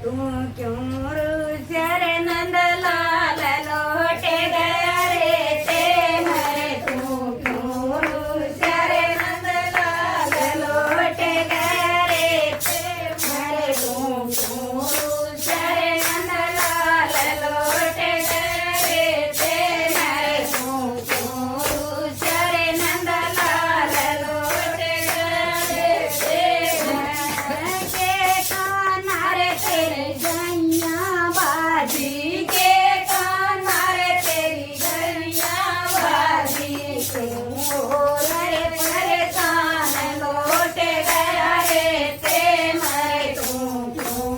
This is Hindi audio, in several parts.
तू क्यों रूठा रे नंदलाल लौटे गया रे ते मरे। तू क्यों रूठा रे नंदलाल लौटे गया रे ते मरे। तू क्यों रूठा रे नंदलाल लौटे गया रे ते मरे। तू क्यों रूठा रे नंदलाल लौटे गया रे ते मरे। के कान्हा रे तेरी गैया बाजी के कान्हा रे तेरी गैया बाजी। क्यों रे परेशान लौटे गया रे ते मरे। तू क्यों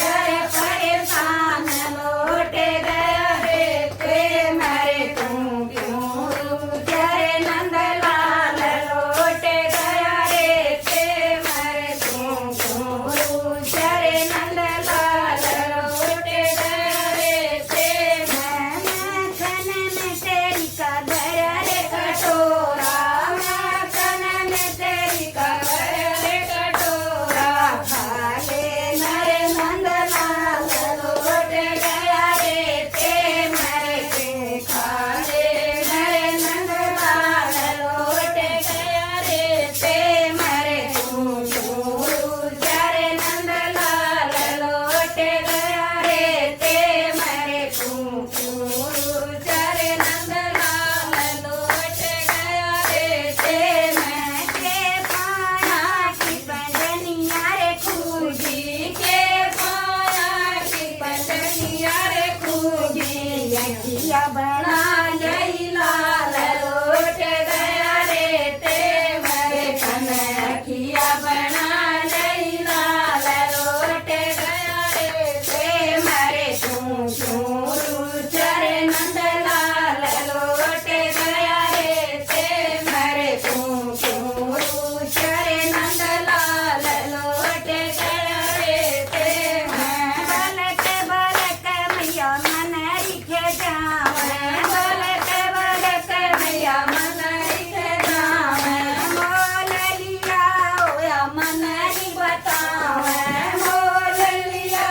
रे परेशान लौटे गया रे ते मरे। तू क्यों रूठा रे नंदलाल लौटे गया रे ते मरे। तू क्यों रूठा रे नंदलाल लौटे गया रे ते मरे। खन में तेरी का गया रे कटोरा। खन में तेरी का गया रे कटोरा। भाले नरे नंदलाल लौटे गया रे ते मरे। के खाले नरे नंदलाल लौटे गया रे ते मरे। तू क्यों रूठा रे नंदलाल लौटे गया रे ते मरे। तू क्यों रूठा रे नंदलाल लौटे गया रे ते मरे। के पाया की पंजनिया रे खूजी के पाया की पंजनिया रे खूजी। अखिया बना जई लाल लौटे गया रे ते मरे। कन अखिया बना जई लाल लौटे गया रे ते मरे। तू क्यों रूठा रे नंदलाल लौटे गया रे ते मरे। तू क्यों रूठा रे नंदलाल लौटे गया रे ते मरे। बलक मैया मन रिखे जावे। बलक मैया मन रिखे जावे। मोल लिया ओया मन री बतावे। मोल लिया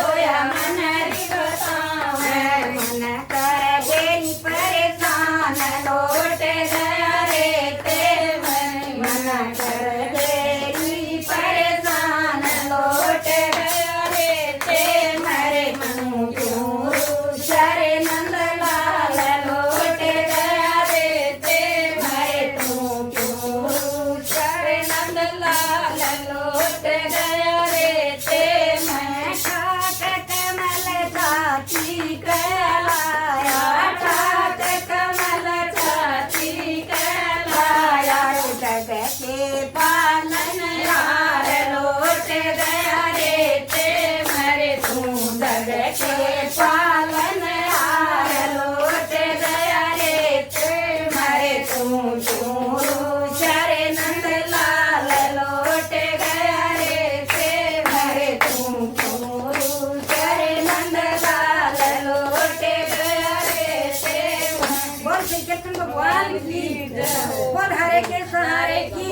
ओया मन री बतावे। मन कर देरी परेशान लौटे गया रे ते मरे। मन कर देरी परेशान लौटे गया रे ते मरे। तू क्यों रूठा रे नंदलाल लौटे गया रे ते मरे। तू क्यों रूठा रे नंदलाल लौटे गया रे ते मरे। ठाक कमल छाती कहलाया। ठाक कमल छाती कहलाया। जग के पालन हार लौटे गया रे ते मरे। तू जग के पालन हार लौटे गया रे ते मरे। तू क्यों रूठा रे नंदलाल लौटे गया रे ते मरे। तू क्यों रूठा रे नंदलाल लौटे गया रे ते मरे। बोल श्री कृष्ण भगवान की जय हो। बोल हरे के सहारे की।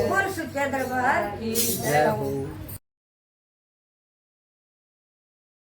बोल सच्चा दरबार की जय हो।